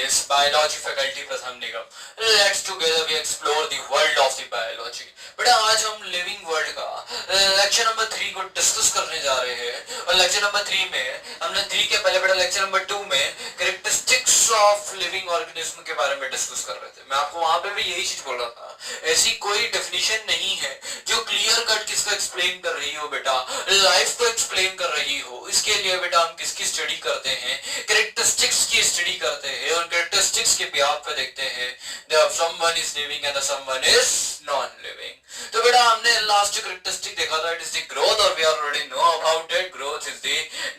is Biology Faculty Pratham Nigam. Let's together we explore the world of the biology. बेटा आज हम living world का lecture number 3 को discuss करने जा रहे हैं और लेक्चर नंबर 3 में हमने 3 के पहले बेटा लेक्चर नंबर 2 में कैरेक्टरिस्टिक्स ऑफ लिविंग ऑर्गेनिज्म के बारे में डिस्कस कर रहे थे। मैं आपको वहां पे भी यही चीज बोल रहा था, ऐसी कोई डेफिनेशन नहीं है जो क्लियर कट किसको एक्सप्लेन कर रही हो बेटा, लाइफ को एक्सप्लेन कर रही हो। इसके लिए बेटा हम किसकी स्टडी करते हैं, कैरेक्टरिस्टिक्स की स्टडी करते हैं और कैरेक्टरिस्टिक्स के बिहाफ पे देखते हैं that someone is living and someone is non living. तो बेटा हमने लास्ट कैरेक्टरिस्टिक देखा था, इट इज द ग्रोथ और we already know about it. Growth is the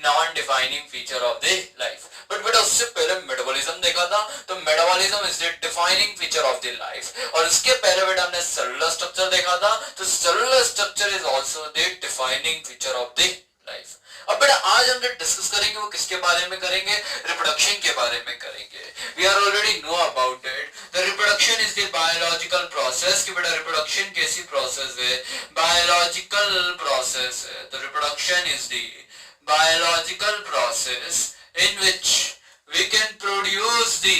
non defining feature of the life. But बेटा उससे पहले मेटाबॉलिज्म देखा था, तो metabolism is the defining feature of the life. और इसके पहले बेटा हमने सेलुलर स्ट्रक्चर देखा था, तो cellular structure is also the defining feature of the life. अब बेटा आज हम जो डिस्कस करेंगे वो किसके बारे में करेंगे, रिप्रोडक्शन के बारे में करेंगे। We are already know about it, the reproduction is the biological process. कि बेटा रिप्रोडक्शन कैसी प्रोसेस है, बायोलॉजिकल प्रोसेस है। तो reproduction is the biological process in which we can produce the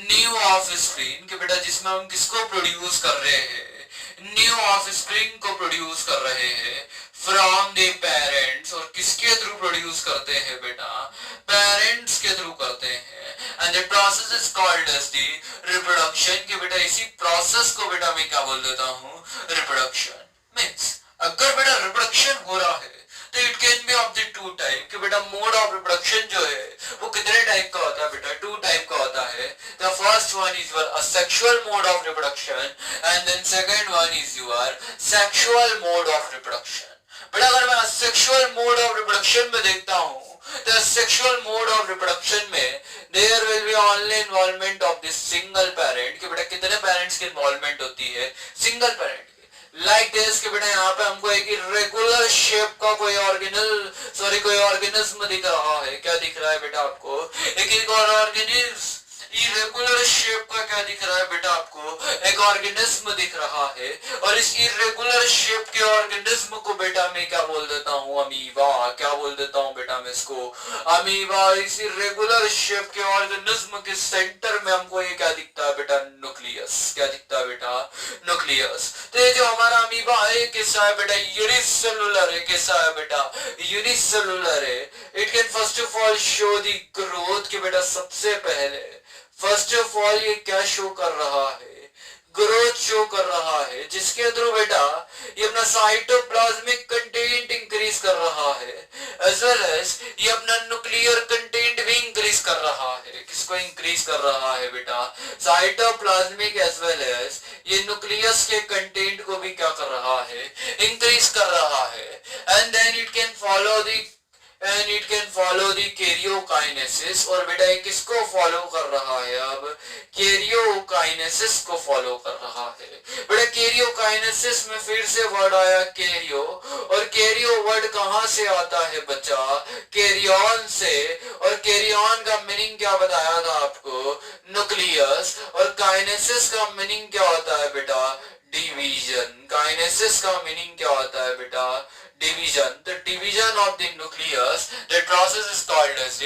new offspring। कि बेटा जिसमें हम किसको प्रोड्यूस कर रहे हैं, न्यू ऑफस्प्रिंग को प्रोड्यूस कर रहे हैं फ्रॉम द पेरेंट्स। और किसके थ्रू प्रोड्यूस करते हैं बेटा, पेरेंट्स के थ्रू करते हैं। And the process is called as the reproduction. कि बेटा इसी प्रोसेस को बेटा मैं क्या बोल देता हूँ, रिप्रोडक्शन। मींस अगर बेटा रिप्रोडक्शन हो रहा है तो it can be of the to type. कि बेटा मोड ऑफ रिप्रोडक्शन जो है वो कितने टाइप का होता है बेटा, टू टाइप का होता है। The first one is your asexual mode of reproduction and then second one is your sexual mode of reproduction. बेटा अगर मैं असेक्सुअल मोड ऑफ रिप्रोडक्शन में देखता हूँ तो सेक्सुअल मोड ऑफ रिप्रोडक्शन में there will be only involvement of the single parent. कि बेटा कितने पेरेंट्स की इन्वॉल्वमेंट होती है, सिंगल पेरेंट। लाइक दिस कि बेटा यहाँ पे हमको एक इरेगुलर शेप का कोई ऑर्गेनिज्म दिख रहा है। क्या दिख रहा है बेटा आपको, एक ऑर्गेनिज्म इरेगुलर शेप का क्या दिख रहा है बेटा आपको, एक ऑर्गेनिज्म दिख रहा है। और इस इरेगुलर शेप के ऑर्गेनिज्म को बेटा मैं क्या बोल देता हूँ, अमीबा। क्या बोल देता हूँ बेटा मैं इसको, अमीबा। इस इरेगुलर शेप के ऑर्गेनिज्म के सेंटर में हमको ये क्या दिखता है बेटा, न्यूक्लियस। क्या दिखता है बेटा, न्यूक्लियस। तो ये जो हमारा अमीबा है ये कैसा है बेटा, यूनिसेलुलर है। कैसा है बेटा, यूनिसेलुलर है। It can first of all show the growth. कि बेटा सबसे पहले फर्स्ट ऑफ ऑल ये क्या शो कर रहा है, ग्रोथ शो कर रहा है, जिसके थ्रू बेटा ये अपना साइटोप्लाज्मिक कंटेंट इंक्रीज कर रहा है, एज वेल एज ये अपना न्यूक्लियर कंटेंट भी इंक्रीज कर रहा है। किसको इंक्रीज कर रहा है बेटा, साइटोप्लाज्मिक एज वेल एज ये न्यूक्लियस के कंटेंट को भी क्या कर रहा है, इंक्रीज कर रहा है। And then it can follow the karyokinesis. और बेटा ये किसको फॉलो कर रहा है, अब कैरियोकाइनेसिस को फॉलो कर रहा है। बेटा कैरियोकाइनेसिस में फिर से वर्ड आया कैरियो, और कैरियो वर्ड कहां से आता है बच्चा, कैरियन से। और कैरियन का मीनिंग क्या बताया था आपको, न्यूक्लियस। और काइनेसिस का मीनिंग क्या होता है बेटा, डिवीजन। काइनेसिस का मीनिंग क्या होता है बेटा, division. The division of the nucleus, that process is called as a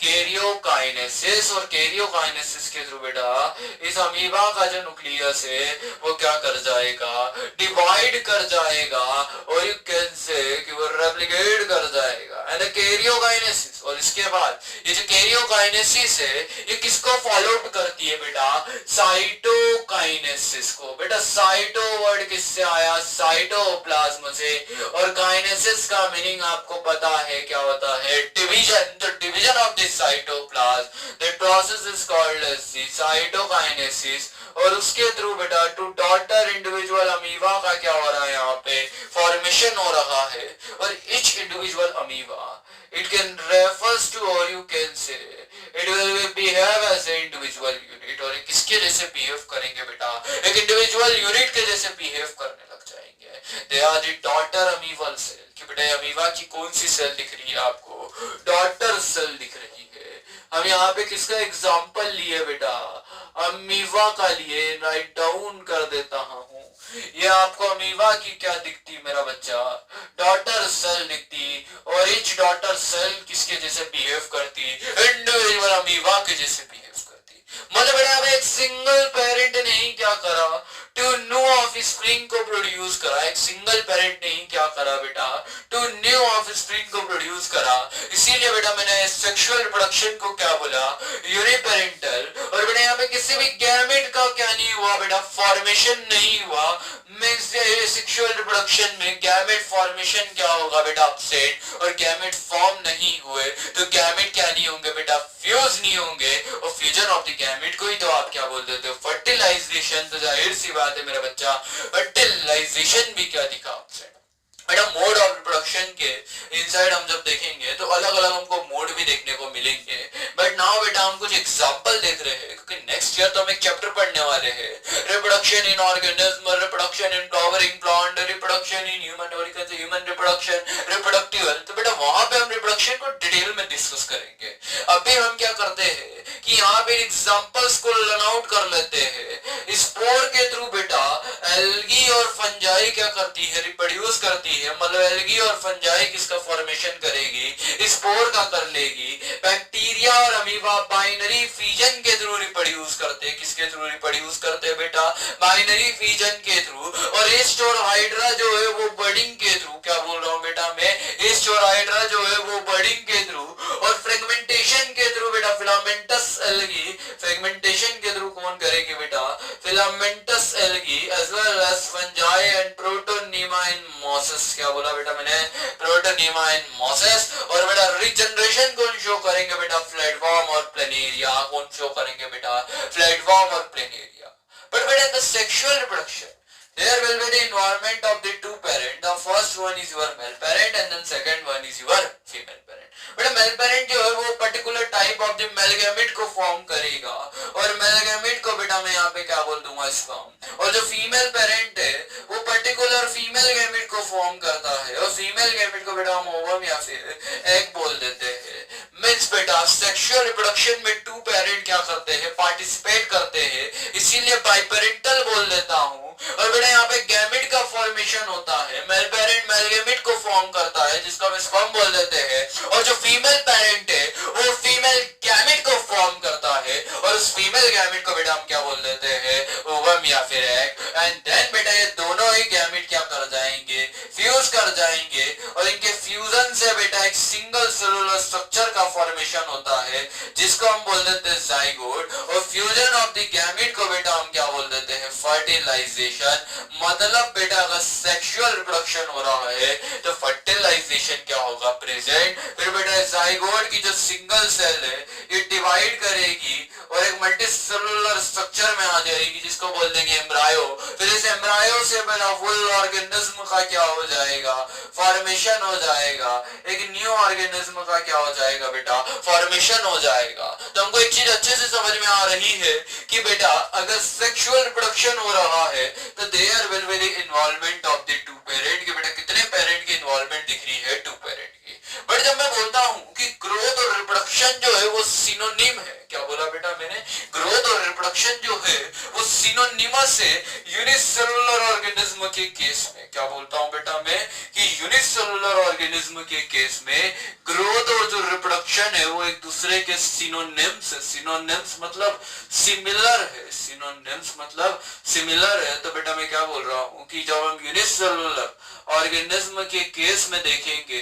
karyokinesis। और karyokinesis के थ्रू बेटा इस अमीबा का जो न्यूक्लियस है वो क्या कर जाएगा, डिवाइड कर जाएगा, और यू कैन से कि वो रेप्लिकेट कर जाएगा। And karyokinesis। और इसके बाद ये जो karyokinesis है ये किसको फॉलो करती है बेटा, साइटोकाइनेसिस को। बेटा साइटो वर्ड किससे आया, साइटोप्लाज्म से। और काइनेसिस का मीनिंग आपको पता है क्या होता है, division. The division of the cytoplasm, that process is called as the cytokinesis. और उसके थ्रू बेटा टू डॉटर इंडिविजुअल अमीबा का क्या हो रहा है, यहाँ पे फॉर्मेशन हो रहा है। और each individual amoeba it can refers to, और you can say it will behave as a individual unit. और किसके जैसे बिहेव करेंगे बेटा, एक इंडिविजुअल यूनिट के जैसे बिहेव करने लग जाएंगे। They are the daughter amoebal cell. कि बेटा अमीबा की कौन सी सेल दिख रही है आपको, डॉटर सेल दिख रही है। हम यहाँ पे किसका एग्जाम्पल लिए बेटा, अमीबा का लिए। राइट डाउन कर देता हूँ, ये आपको अमीबा की क्या दिखती मेरा बच्चा, डॉटर सेल दिखती। और ईच डॉटर सेल किसके जैसे बिहेव करती, इंडिविजुअल अमीबा के जैसे बिहेव करती। मतलब बेटा अब एक सिंगल पेरेंट ने ही क्या करा, टू न्यू ऑफस्प्रिंग को प्रोड्यूस करा। एक सिंगल पेरेंट ने ही क्या करा बेटा, टू न्यू ऑफस्प्रिंग को प्रोड्यूस करा। इसीलिए बेटा मैंने सेक्सुअल रिप्रोडक्शन को क्या बोला, यूनिपेरेंटल। और बेटा यहाँ पे किसी भी गैमेट का क्या नहीं हुआ बेटा, फॉर्मेशन नहीं हुआ। सेक्सुअल रिप्रोडक्शन में गैमेट फॉर्मेशन क्या होगा बेटा, अपसेट। और गैमेट फॉर्म नहीं हुए तो गैमेट क्या नहीं होंगे बेटा, फ्यूज नहीं होंगे। और फ्यूजन ऑफ द गैमेट को ही तो आप क्या बोल देते हो, फर्टिलाइजेशन। तो जाहिर सी बात है मेरा बच्चा, फर्टिलाइजेशन भी क्या दिखा अपसेट। बेटा मोड ऑफ रिप्रोडक्शन के इनसाइड हम जब देखेंगे तो अलग अलग हमको मोड भी देखने को मिलेंगे। बट नाउ बेटा हम कुछ एग्जांपल देख रहे हैं, क्योंकि नेक्स्ट ईयर तो हम एक चैप्टर पढ़ने वाले हैं, reproduction in organism, reproduction in flowering plant, reproduction in human reproduction, reproductive. तो बेटा वहां पे हम रिप्रोडक्शन को डिटेल में डिस्कस करेंगे। अभी हम क्या करते हैं कि यहाँ पे एग्जांपल्स को लर्न आउट कर लेते हैं। स्पोर के थ्रू बेटा एल्गी और फंजाई क्या करती है, रिप्रोड्यूस करती है। मतलब एल्गी और फंजाई किसका फॉर्मेशन करेगी, स्पोर का कर लेगी। बैक्टीरिया और अमीबा बाइनरी फीजन के थ्रू रिप्रोड्यूस करते हैं। किसके थ्रू रिप्रोड्यूस करते हैं बेटा, बाइनरी फीजन के थ्रू। और एस्ट और हाइड्रा जो है वो बर्डिंग के थ्रू, क्या बोल रहा हूँ बेटा मैं, एस्ट और हाइड्रा जो है वो बर्डिंग के थ्रू। और फ्रेगमेंटेशन के थ्रू बेटा फिलामेंटस एल्गी, फ्रेगमेंटेशन के थ्रू कौन करेगी बेटा, filamentous algae as well as fungi and protonema in mosses. क्या बोला बेटा मैंने, प्रोटोनीमा इन मॉसेस। और बेटा रिजनरेशन कौन शो करेंगे बेटा, फ्लैटवर्म और प्लेनेरिया। कौन शो करेंगे बेटा, फ्लैटवर्म और प्लेनेरिया। बट बेटा the sexual reproduction, there will be the involvement of the two parent. The first one is your male parent and then second one is your female parent. बेटा male parent जो है वो particular type of the male gamete को form करेगा। और male gamete को बेटा मैं यहाँ पे क्या बोल दूंगा, स्पर्म। और जो फीमेल पेरेंट है वो पर्टिकुलर फीमेल गैमेट को फॉर्म करता है। और फीमेल गैमेट को बेटा हम ओवम या फिर एग बोल देते हैं। मीन्स बेटा सेक्सुअल रिप्रोडक्शन में टू पेरेंट क्या करते हैं, पार्टिसिपेट करते हैं। इसीलिए बाइपेरेंटल बोल देता हूँ। और बेटा यहाँ पे गैमेट का फॉर्मेशन होता है। मेल पेरेंट मेल गैमेट को फॉर्म करता है जिसको हम स्पर्म बोल देते हैं। और जो फीमेल पेरेंट है वो फीमेल गैमेट को फॉर्म करता है। और उस फीमेल गैमेट को बेटा हम क्या बोल देते हैं, ओवम या फिर एग। एंड देन बेटा ये दोनों ही गैमेट क्या कर जाएंगे, फ्यूज कर जाएंगे। और इनके फ्यूजन से बेटा एक सिंगल सेलुलर स्ट्रक्चर का फॉर्मेशन होता है जिसको हम बोल देते हैं जाइगोट। और फ्यूजन ऑफ द गैमेट को बेटा हम क्या बोल देते हैं, फर्टिलाइजेशन। मतलब बेटा अगर सेक्सुअल रिप्रोडक्शन हो रहा है तो फर्टिलाइजेशन क्या होगा, प्रेजेंट। फिर बेटा जाइगोट की जो सिंगल सेल है ये डिवाइड करेगी और एक मल्टीसेलुलर स्ट्रक्चर में आ जाएगी जिसको बोल देंगे एम्ब्रायो। फिर इस एम्ब्रायो से बेटा फुल ऑर्गेनिज्म का क्या हो जाएगा, फॉर्मेशन हो जाएगा। एक न्यू ऑर्गेनिज्म का क्या हो जाएगा बेटा, फॉर्मेशन हो जाएगा। तो हमको एक चीज अच्छे से समझ में आ रही है कि बेटा अगर सेक्सुअल रिप्रोडक्शन हो रहा है तो there will be the involvement of the two parent. कि बेटा कितने पेरेंट की इन्वॉल्वमेंट दिख रही है, टू पेरेंट की। बट जब मैं बोलता हूँ कि ग्रोथ और रिप्रोडक्शन जो है वो सिनोनिम है, क्या बोला बेटा मैंने, ग्रोथ और रिप्रोडक्शन जो है वो सिनोनिमस है यूनिसेलुलर ऑर्गेनिज्म के केस में। क्या बोलता हूँ बेटा मैं कि यूनिसेलुलर ऑर्गेनिज्म के केस में ग्रोथ और जो रिप्रोडक्शन है वो एक दूसरे के सिनोनिम्स है। सिनोनिम्स मतलब सिमिलर है, सिनोनिम्स मतलब सिमिलर है। तो बेटा मैं क्या बोल रहा हूँ कि जब हम यूनिसेलुलर ऑर्गेनिज्म के केस में देखेंगे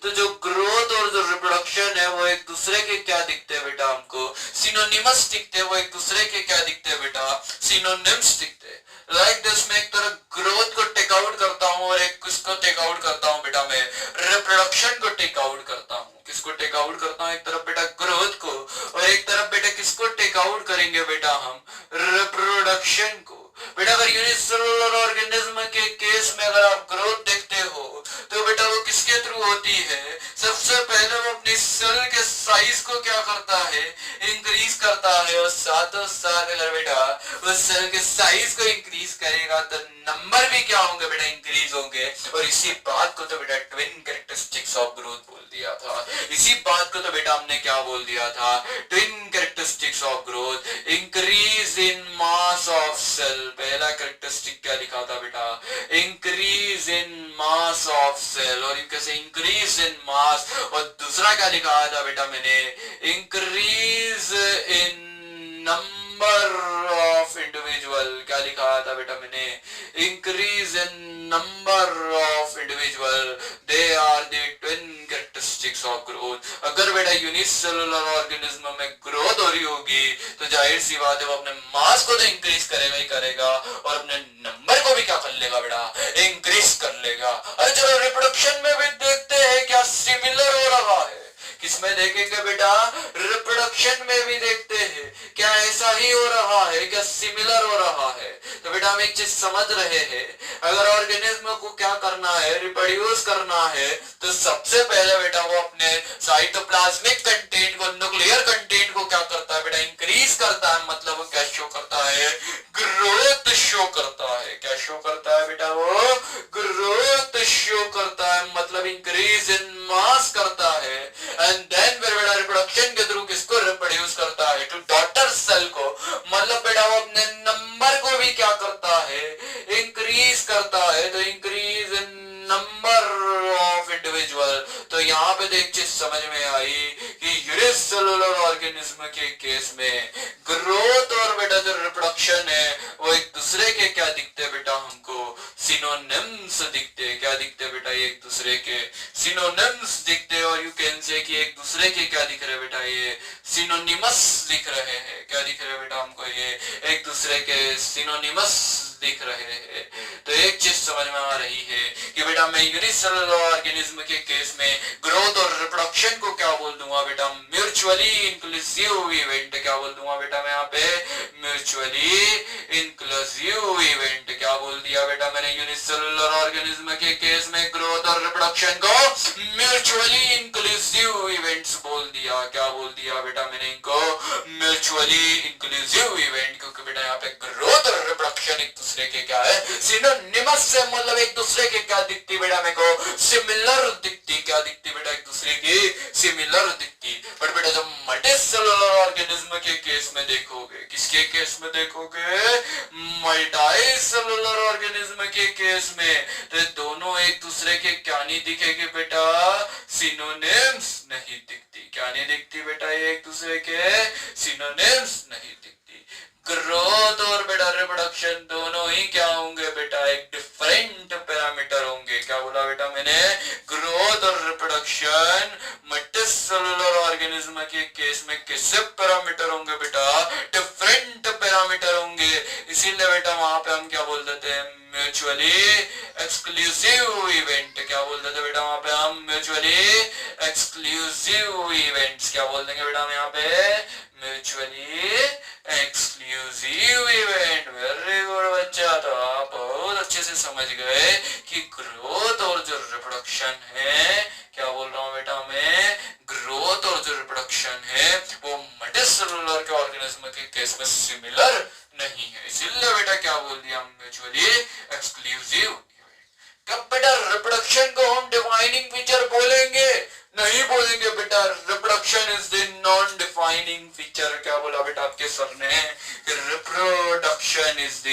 तो जो ग्रोथ और जो रिप्रोडक्शन है वो एक दूसरे के क्या दिखते हैं बेटा, हमको सिनोनिमस दिखते हैं। वो एक दूसरे के क्या दिखते हैं बेटा, सिनोनिम्स दिखते हैं। लाइक दिस मैं एक तरफ ग्रोथ को टेक आउट करता हूँ और एक किसको टेक आउट करता हूँ बेटा मैं, रिप्रोडक्शन को टेक आउट करता हूँ। किसको टेक आउट करता हूँ, एक तरफ बेटा ग्रोथ को और एक तरफ बेटा किसको टेक आउट करेंगे बेटा हम, रिप्रोडक्शन को। बेटा अगर यूनिसेलुलर ऑर्गेनिज्म के केस में अगर आप ग्रोथ देखते हो तो बेटा वो किसके थ्रू होती है, सबसे पहले वो अपनी सेल के साइज को क्या करता है, इंक्रीज करता है। और साथों साथ अगर बेटा उस सेल के साइज को इंक्रीज करेगा तो नंबर भी क्या होंगे बेटा, इंक्रीज होंगे। और इसी बात को तो बेटा ट्विन कैरेक्टरिस्टिक्स ऑफ ग्रोथ बोल दिया था। इसी बात को तो बेटा हमने क्या बोल दिया था, twin characteristics of growth, increase in mass of cell. पहला कैरेक्टरिस्टिक क्या लिखा था बेटा, increase in mass of cell. और कैसे इंक्रीज इन मास। और दूसरा क्या लिखा था बेटा मैंने, increase in number number of individual, क्या लिखा था बेटा मैंने, increase in number of individual, they are the twin characteristics of growth. अगर बेटा यूनिसेलुलर ऑर्गेनिज्म में ग्रोथ हो रही होगी तो जाहिर सी बात है वो अपने मास को तो इंक्रीज करेगा ही करेगा और अपने नंबर को भी क्या कर लेगा बेटा, इंक्रीज कर लेगा। अरे चलो रिप्रोडक्शन में भी देखते हैं क्या सिमिलर हो रहा है, किसमें देखेंगे बेटा, रिप्रोडक्शन में भी देखते हैं क्या ऐसा ही हो रहा है, क्या सिमिलर हो रहा है। तो बेटा हम एक चीज समझ रहे हैं, अगर ऑर्गेनिज्म को क्या करना है, रिप्रोड्यूस करना है, तो सबसे पहले बेटा वो अपने साइटोप्लाज्मिक कंटेंट को, न्यूक्लियर कंटेंट को क्या करता है बेटा, इंक्रीज करता है। मतलब वो क्या शो करता है, ग्रोथ शो करता है। क्या शो करता है बेटा, वो ग्रोथ शो करता है, मतलब इंक्रीज इन मास करता है। एंड देन बेटा रिप्रोडक्शन के थ्रू किसको रिप्रोड्यूस करता है, टू डॉटर सेल को। मतलब बेटा वो अपने नंबर को भी क्या करता है, इंक्रीज करता है। तो increase in number of individual. तो यहाँ पे तो एक चीज समझ में आई कि यूनिसेलुलर ऑर्गेनिज्म के केस में ग्रोथ और बेटा जो रिप्रोडक्शन है वो एक दूसरे के क्या दिखते हैं बेटा, हमको सिनोनिम्स दिखते हैं। क्या दिखते हैं बेटा, एक दूसरे के सिनोनिम्स दिखते हैं। और यू कैन से कि एक दूसरे के क्या दिख रहे हैं बेटा, ये सिनोनिमस दिख रहे हैं। क्या दिख रहे हैं बेटा हमको, ये एक दूसरे के सिनोनिमस दिख रहे हैं। तो एक चीज समझ में आ रही है कि बेटा मैं यूनिसेलुलर ऑर्गेनिज्म के केस में ग्रोथ और रिप्रोडक्शन को क्या बोल दूंगा बेटा, म्यूचुअली इंक्लूसिव इवेंट। क्या बोल दूंगा बेटा मैं यहाँ पे, म्यूचुअली इंक्लूसिव इवेंट। क्या बोल दिया बेटा मैंने, यूनिसेलुलर ऑर्गेनिज्म के केस में ग्रोथ और रिप्रोडक्शन को म्यूचुअली इंक्लूसिव इवेंट्स बोल दिया। क्या बोल दिया बेटा मैंने इनको, म्यूचुअली इंक्लूसिव इवेंट। क्योंकि बेटा यहाँ पे ग्रोथ और रिप्रोडक्शन एक दूसरे के क्या है, सिनोनिमस से, मतलब एक दूसरे के क्या दिखती बेटा मेरे को, सिमिलर दिखती। क्या दिखती बेटा, एक दूसरे की सिमिलर दिखती। बट बेटा जब मल्टीसेलुलर ऑर्गेनिज्म के केस में देखोगे, किसके केस में देखोगे, मल्टीसेलुलर ऑर्गेनिज्म के केस में, तो दोनों एक दूसरे के क्या नहीं दिखेगी बेटा, सिनोनिम्स नहीं दिखती। क्या नहीं दिखती बेटा, ये एक दूसरे के सिनोनिम्स नहीं दिखती। ग्रोथ और बेटा रिप्रोडक्शन दोनों ही क्या होंगे बेटा, एक डिफरेंट पैरामीटर होंगे। क्या बोला बेटा मैंने, ग्रोथ और रिप्रोडक्शन मल्टीसेलुलर ऑर्गेनिज्म के केस में किससे पैरामीटर होंगे बेटा, डिफरेंट पैरामीटर होंगे। इसीलिए बेटा वहां पे हम क्या बोल देते हैं, म्यूचुअली एक्सक्लूसिव इवेंट। क्या बोल देते बेटा वहां पे हम, म्यूचुअली एक्सक्लूसिव इवेंट्स। क्या बोल देंगे बेटा हम यहाँ पे, mutually exclusive event. Very good बच्चा, तो आप बहुत अच्छे से समझ गए कि ग्रोथ और जो रिप्रोडक्शन है, क्या बोल रहा हूँ बेटा मैं, ग्रोथ और जो रिप्रोडक्शन है वो मल्टीसेलुलर के ऑर्गेनिज्म के केस में सिमिलर नहीं है। इसीलिए बेटा क्या बोल दिया, म्यूचुअली एक्सक्लूसिव इवेंट। कब बेटा रिप्रोडक्शन को हम डिफाइनिंग फीचर बोलेंगे, नहीं बोलेंगे बेटा, reproduction is the non defining feature. क्या बोला बेटा आपके सर ने, reproduction is the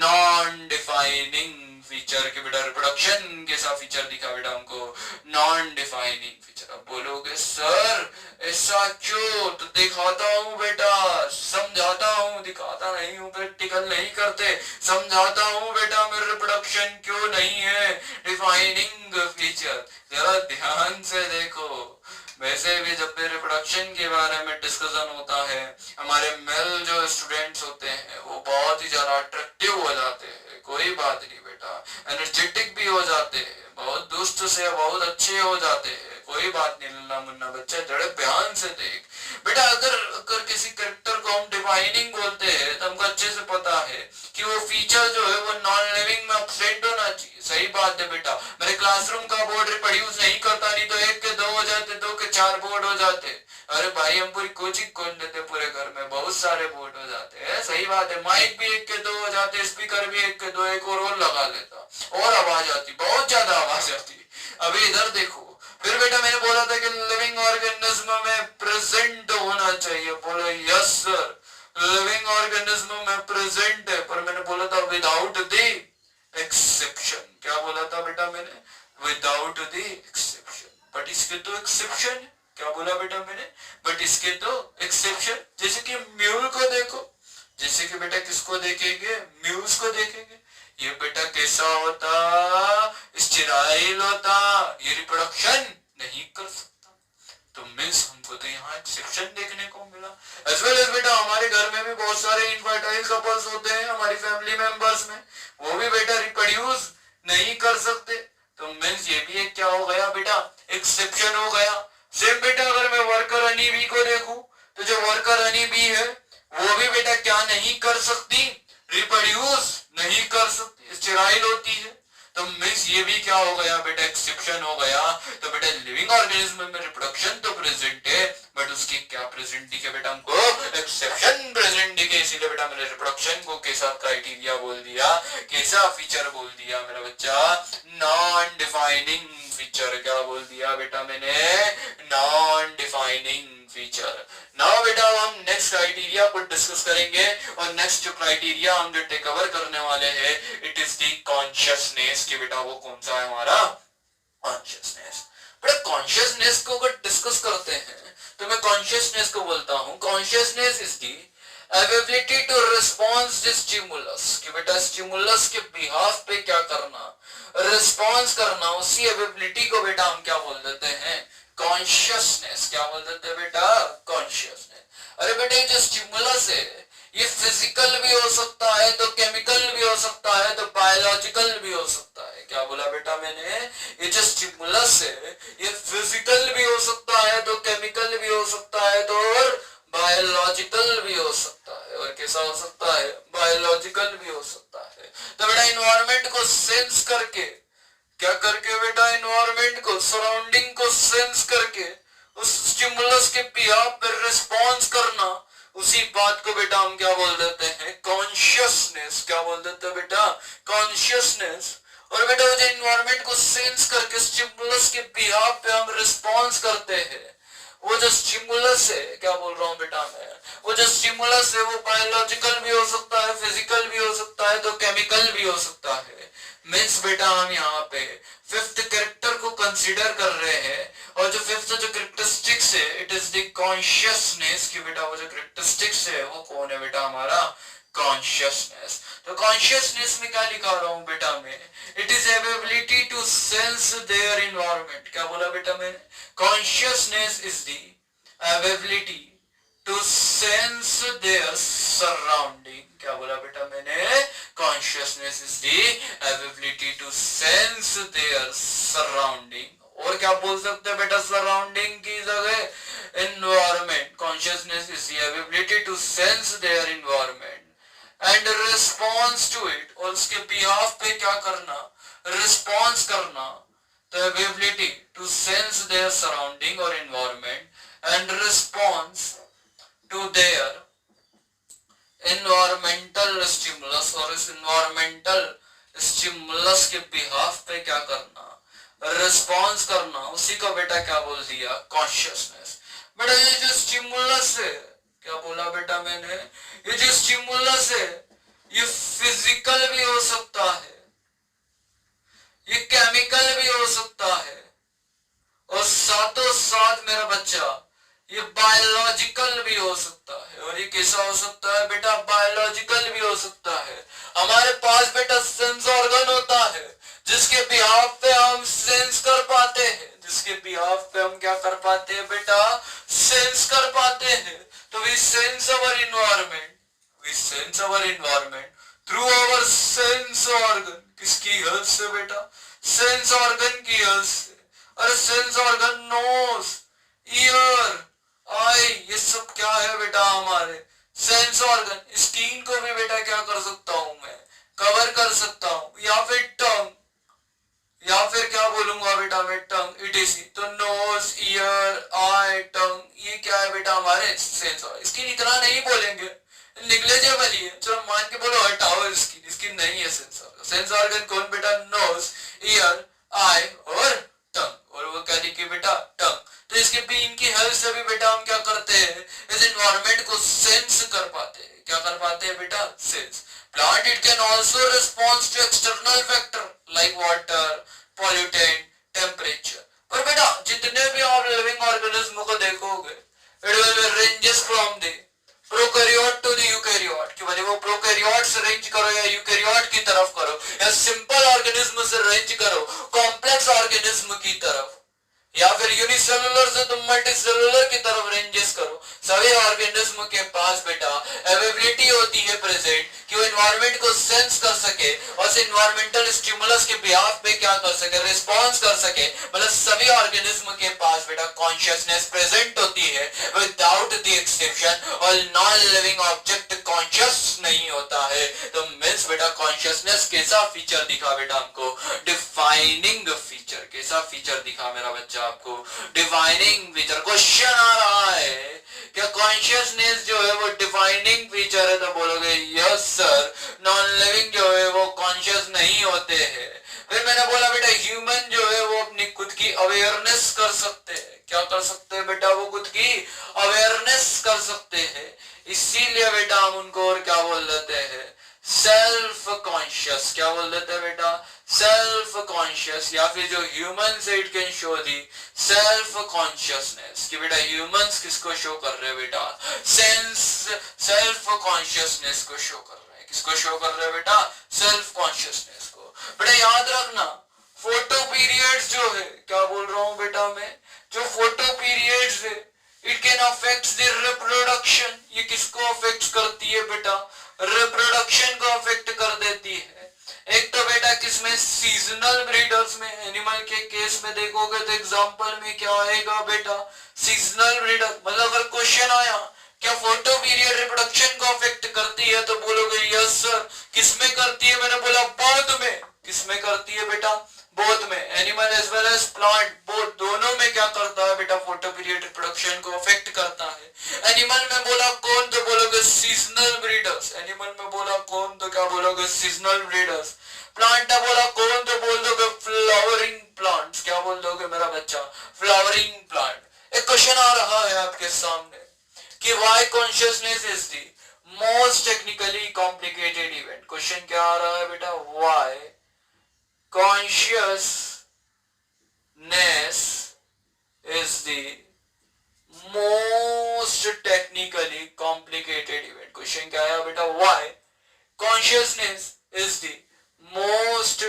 non defining feature. के बेटा रिप्रोडक्शन कैसा फीचर दिखा बेटा हमको, नॉन डिफाइनिंग फीचर। अब बोलोगे सर ऐसा क्यों, तो दिखाता हूं बेटा, समझाता हूं, दिखाता नहीं हूं, प्रैक्टिकल नहीं करते, समझाता हूं बेटा मेरे रिप्रोडक्शन क्यों नहीं है डिफाइनिंग फीचर। जरा ध्यान से देखो। वैसे भी जब भी रिप्रोडक्शन के बारे में डिस्कशन होता है, हमारे मेल जो स्टूडेंट्स होते हैं वो बहुत ही ज्यादा अट्रैक्टिव हो जाते हैं, कोई बात नहीं बेटा, एनर्जेटिक भी हो जाते हैं, बहुत दुष्ट से बहुत अच्छे हो जाते हैं, कोई बात नहीं। लल्ला मुन्ना बच्चा जड़े ध्यान से देख बेटा, अगर किसी कैरेक्टर को हम डिफाइनिंग बोलते हैं तो हमको अच्छे से पता है कि वो फीचर जो है वो नॉन लिविंग में अपसेंट होना चाहिए। सही बात है बेटा, मेरे क्लासरूम का बोर्ड रिप्रोड्यूस नहीं करता, नहीं तो 1 के 2 हो जाते, 2 के 4 बोर्ड हो जाते। अरे भाई हम पूरी कोचिंग खोल लेते, पूरे घर में बहुत सारे बोर्ड हो जाते हैं। सही बात है, माइक भी 1 के 2 हो जाते, स्पीकर भी 1 के 2, एक और लगा लेता और आवाज आती, बहुत ज्यादा आवाज आती। अभी इधर देखो, फिर बेटा मैंने बोला था कि लिविंग ऑर्गेनिज्म में प्रेजेंट होना चाहिए, बोलो यस सर, लिविंग ऑर्गेनिज्म में प्रेजेंट है, पर मैंने बोला था विदाउट द एक्सेप्शन। क्या बोला था बेटा मैंने, विदाउट द एक्सेप्शन। बट इसके तो एक्सेप्शन, क्या बोला बेटा मैंने, बट इसके तो एक्सेप्शन। जैसे कि म्यूल को देखो, जैसे कि बेटा किसको देखेंगे, म्यूज को देखेंगे। ये बेटा कैसा होता, स्टेराइल होता, ये रिप्रोडक्शन नहीं कर सकता। तो मीन्स हमको तो यहाँ एक्सेप्शन देखने को मिला। एज वेल एज बेटा हमारे घर में भी बहुत सारे इनफर्टाइल कपल्स होते हैं हमारी फैमिली मेंबर्स में, वो भी बेटा रिप्रोड्यूस नहीं कर सकते। तो मीन्स ये भी एक क्या हो गया बेटा, एक्सेप्शन हो गया। सेम बेटा अगर मैं वर्कर हनी बी को देखूं, तो जो वर्कर हनी बी है वो भी बेटा क्या नहीं कर सकती, रिप्रोड्यूस नहीं कर सकती, स्टेराइल होती है। तो मीन्स ये भी क्या हो गया बेटा, एक्सेप्शन हो गया। तो बेटा लिविंग ऑर्गेनिज्म में रिप्रोडक्शन तो प्रेजेंट है, बट उसकी क्या प्रेजेंट दिखे बेटा, हमको एक्सेप्शन प्रेजेंट दिखे। इसीलिए बेटा मैंने रिप्रोडक्शन को कैसा क्राइटेरिया बोल दिया, कैसा फीचर बोल दिया मेरा बच्चा, नॉन डिफाइनिंग फीचर। क्या बोल दिया बेटा मैंने, नॉन डिफाइनिंग फीचर। नाउ बेटा हम नेक्स्ट क्राइटेरिया को डिस्कस करेंगे, और नेक्स्ट जो क्राइटेरिया हम जो कवर करने वाले हैं, इट इज दी कॉन्शियसनेस। कि बेटा वो कौन सा है हमारा, कॉन्शियसनेस। बेटा कॉन्शियसनेस को अगर डिस्कस करते हैं तो मैं कॉन्शियसनेस को बोलता हूं, consciousness is the ability to response to stimulus. कि बेटा स्टिमुलस के बिहाफ पे क्या करना, रिस्पॉन्स करना, उसी एबिलिटी को बेटा हम क्या बोल देते हैं, कॉन्शियसनेस। क्या बोल देते हैं बेटा, कॉन्शियसनेस। अरे बेटा ये जो स्टिमुलस है ये फिजिकल भी हो सकता है, तो केमिकल भी हो सकता है, तो बायोलॉजिकल भी हो सकता है। क्या बोला बेटा मैंने, ये जो स्टिमुलस है ये फिजिकल भी हो सकता है, तो केमिकल भी हो सकता है, तो और बायोलॉजिकल भी हो सकता है। और कैसा हो सकता है, बायोलॉजिकल भी हो सकता है। तो बेटा इन्वायरमेंट को सेंस करके, क्या करके बेटा, इन्वायरमेंट को, सराउंडिंग को सेंस करके उस स्टिमुलस के बिहाफ पर रिस्पॉन्स करना, उसी बात को बेटा हम क्या बोल देते हैं, कॉन्शियसनेस। क्या बोल देते हैं बेटा, कॉन्शियसनेस। और बेटा वो जो इन्वायरमेंट को सेंस करके स्टिमुलस के बिहाफ पे हम रिस्पॉन्स करते हैं, वो जो स्टिमुलस है, क्या बोल रहा हूँ बेटा मैं, वो जो स्टिमुलस है वो बायोलॉजिकल भी हो सकता है, फिजिकल भी हो सकता है, तो केमिकल भी हो सकता है। मीन्स बेटा हम यहाँ पे फिफ्थ कैरेक्टर को कंसीडर कर रहे हैं, और जो फिफ्थ जो कैरेक्टरिस्टिक्स है, इट इज द कॉन्शियसनेस। कि बेटा वो जो कैरेक्टरिस्टिक्स है वो कौन है बेटा, हमारा कॉन्शियसनेस। तो कॉन्शियसनेस में क्या लिखा रहा हूं बेटा मैं, it is ability to sense their environment. क्या बोला बेटा मैंने, consciousness is the ability to sense their surrounding. क्या बोला बेटा मैंने, consciousness is the ability to sense their surrounding. और क्या बोल सकते हैं बेटा, सराउंडिंग की जगह environment. Consciousness is the ability to sense their environment and response to it. और उसके बिहाफ पे क्या करना, रिस्पॉन्स करना। तो ability to sense their surrounding और environment and response to their environmental stimulus. और इस एनवायरमेंटल स्टिमुलस के बिहाफ पे क्या करना, रिस्पॉन्स करना, उसी को बेटा क्या बोल दिया, कॉन्शियसनेस। बेटा ये जो स्टिमुलस है, क्या बोला बेटा मैंने, ये जो स्टिमुलस है ये फिजिकल भी हो सकता है, ये केमिकल भी हो सकता है, और साथों साथ मेरा बच्चा ये बायोलॉजिकल भी हो सकता है। और ये कैसा हो सकता है बेटा, बायोलॉजिकल भी हो सकता है। हमारे पास बेटा सेंस ऑर्गन होता है जिसके बिहाफ पे हम सेंस कर पाते हैं, जिसके बिहाफ पे हम क्या कर पाते हैं बेटा, सेंस कर पाते हैं। तो we sense our environment, we sense our environment through our sense organ. किसकी हेल्प से बेटा, सेंस ऑर्गन की हेल्प से। अरे sense organ, nose, ear, eye, ये सब क्या है बेटा हमारे सेंस ऑर्गन। स्किन को भी बेटा क्या कर सकता हूं मैं, कवर कर सकता हूं। या फिर टंग, या फिर क्या बोलूंगा बेटा मैं, टंग, इटीसी। तो नोज, ईयर, आई, टंग, ये क्या है बेटा हमारे सेंस ऑर्गन। स्किन इतना नहीं बोलेंगे, निग्लेजेबल ही है, चलो मान के बोलो हटाओ स्किन, स्किन नहीं है सेंस ऑर्गन। सेंस ऑर्गन कौन बेटा, नोज, ईयर, आई और टंग। और वो क्या लिखे बेटा, टंग। तो इसके भी इनकी हेल्प से भी बेटा हम क्या करते हैं, इस एनवायरनमेंट को सेंस कर पाते हैं। क्या कर पाते हैं बेटा, sense. Plant it can also response to external factor like water, pollutant, temperature. पर बेटा जितने भी आप लिविंग ऑर्गेनिज्म को देखोगे, it will be ranges from the prokaryote to the eukaryote. कि नॉर्मली, वो प्रोकैरियोट से रेंज करो या यूकैरियोट की तरफ करो या सिंपल ऑर्गेनिज्म से रेंज करो कॉम्प्लेक्स ऑर्गेनिज्म की तरफ, या फिर यूनिसेलुलर से तुम मल्टीसेलुलर की तरफ रेंजेस करो, सभी ऑर्गेनिज्म के पास बेटा एबिलिटी होती है प्रेजेंट कि वो एनवायरनमेंट को सेंस कर सके और उस एनवायरमेंटल स्टिमुलस के बिहाफ पे क्या कर सके, रिस्पॉन्स कर सके। मतलब सभी ऑर्गेनिज्म के पास बेटा कॉन्शियसनेस प्रेजेंट होती है विदाउट द एक्सेप्शन, और नॉन लिविंग ऑब्जेक्ट कॉन्शियस नहीं होता है। तो मीन्स बेटा कॉन्शियसनेस कैसा फीचर दिखा बेटा हमको, डिफाइनिंग फीचर। कैसा फीचर दिखा मेरा बच्चा आपको, डिफाइनिंग फीचर। क्वेश्चन आ रहा है क्या कॉन्शियसनेस जो है वो डिफाइनिंग फीचर है, तो बोलोगे यस सर। नॉन लिविंग जो है वो कॉन्शियस नहीं होते हैं। फिर मैंने बोला बेटा ह्यूमन जो है वो अपनी खुद की अवेयरनेस कर सकते हैं। क्या कर सकते हैं बेटा, वो खुद की अवेयरनेस कर सकते हैं, इसीलिए बेटा हम उनको और क्या बोल देते हैं, सेल्फ कॉन्शियस। क्या बोल देते हैं बेटा, सेल्फ कॉन्शियस। या फिर जो ह्यूमन से it can show the self consciousness कि बेटा ह्यूमंस किसको शो कर रहे हैं बेटा, सेल्फ कॉन्शियसनेस को शो कर रहे हैं। किसको शो कर रहे हैं बेटा, सेल्फ कॉन्शियसनेस को। बेटा याद रखना फोटो पीरियड्स जो है, क्या बोल रहा हूं बेटा मैं, जो फोटो पीरियड्स है it can affect the reproduction. ये किसको अफेक्ट करती है बेटा, रिप्रोडक्शन को अफेक्ट कर देती है। एक तो बेटा किसमें, सीजनल ब्रीडर्स में। एनिमल के केस में देखोगे तो एग्जांपल में क्या आएगा बेटा, सीजनल ब्रीडर। मतलब अगर क्वेश्चन आया क्या फोटो पीरियड रिप्रोडक्शन को अफेक्ट करती है, तो बोलोगे यस सर। किसमें करती है, मैंने बोला बोथ में। किसमें करती है बेटा, बोथ में। Animal as well as plant, both, दोनों में क्या करता है बेटा, फोटो पीरियड रिप्रोडक्शन को अफेक्ट करता है। एनिमल में बोला कौन, तो बोलोगे सीजनल ब्रीडर्स। एनिमल में बोला कौन, तो क्या बोलोगे, सीजनल ब्रीडर्स। प्लांट में बोला कौन, तो बोल दोगे फ्लावरिंग प्लांट्स। क्या बोल दोगे मेरा बच्चा, फ्लावरिंग प्लांट। एक क्वेश्चन आ रहा है आपके सामने कि why consciousness is the most technically complicated event. Question क्या आ रहा है बेटा, why consciousness is the most technically complicated event। Question क्या है बेटा, why consciousness is the most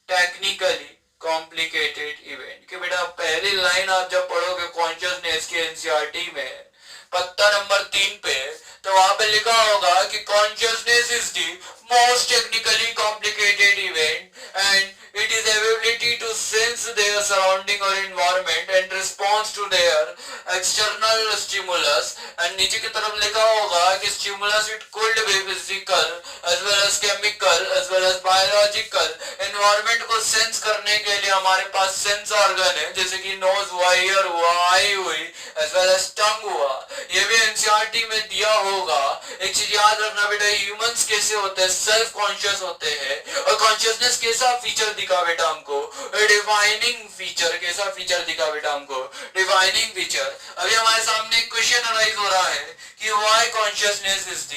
technically complicated event। कि बेटा पहली लाइन आप जब पढ़ोगे कॉन्शियसनेस के एनसीईआरटी में पत्ता नंबर 3 पे, तो वहां पे लिखा होगा कि consciousness is the most technically complicated event and it is ability to sense their surrounding or environment and response to their external stimulus। and नीचे की तरफ लिखा होगा कि stimulus it could be physical as well as chemical as well as biological। environment को sense करने के लिए हमारे पास sense organ है, जैसे कि nose हुआ, ear हुआ, eye हुई, as well as tongue हुआ। ये भी एनसीईआरटी में दिया होगा। एक चीज याद रखना बेटा, ह्यूमंस कैसे होते हैं, सेल्फ कॉन्शियस होते हैं। और कॉन्शियसनेस कैसा फीचर दिखा बेटा हमको, डिफाइनिंग फीचर। कैसा फीचर दिखा बेटा हमको, डिफाइनिंग फीचर। अभी हमारे सामने एक क्वेश्चन अराइज हो रहा है कि why consciousness is the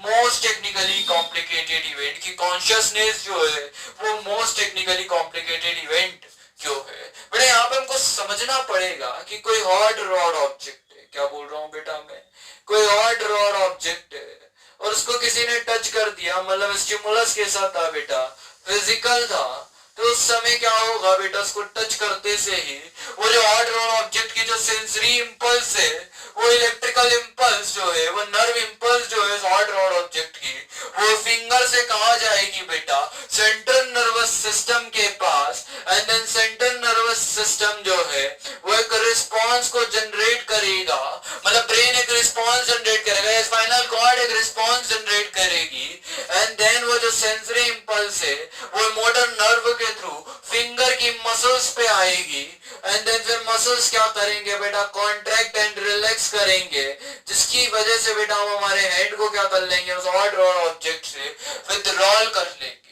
most technically complicated event. कि कॉन्शियसनेस जो है वो मोस्ट टेक्निकली कॉम्प्लिकेटेड इवेंट क्यों है। बेटा यहाँ पे हमको समझना पड़ेगा कि कोई हॉट रॉड ऑब्जेक्ट है। क्या बोल रहा हूँ बेटा मैं, कोई हॉट रॉड ऑब्जेक्ट है और उसको किसी ने टच कर दिया, मतलब स्टिमुलस कैसा था बेटा, फिजिकल था। तो उस समय क्या होगा बेटा, उसको टच करते से ही वो जो हॉट रॉड ऑब्जेक्ट की जो सेंसरी इंपल्स है, वो इलेक्ट्रिकल इंपल्स जो है, वो नर्व इंपल्स जो है हॉट रॉड ऑब्जेक्ट की, वो फिंगर से कहा जाएगी बेटा सेंट्रल नर्वस सिस्टम के पास। And then central nervous system जो है वो एक रिस्पॉन्स को जनरेट करेगा, मतलब ब्रेन एक रिस्पॉन्स जनरेट करेगा, स्पाइनल कॉर्ड एक रिस्पॉन्स जनरेट करेगी। एंड देन वो जो सेंसरी इंपल्स है वो मोटर नर्व के थ्रू फिंगर की मसल्स पे आएगी। एंड देन फिर मसल्स क्या करेंगे बेटा, कॉन्ट्रैक्ट एंड रिलैक्स करेंगे, जिसकी वजह से बेटा हम हमारे हैंड को क्या कर लेंगे, उस हॉट रॉड ऑब्जेक्ट से विथड्रॉल कर लेंगे।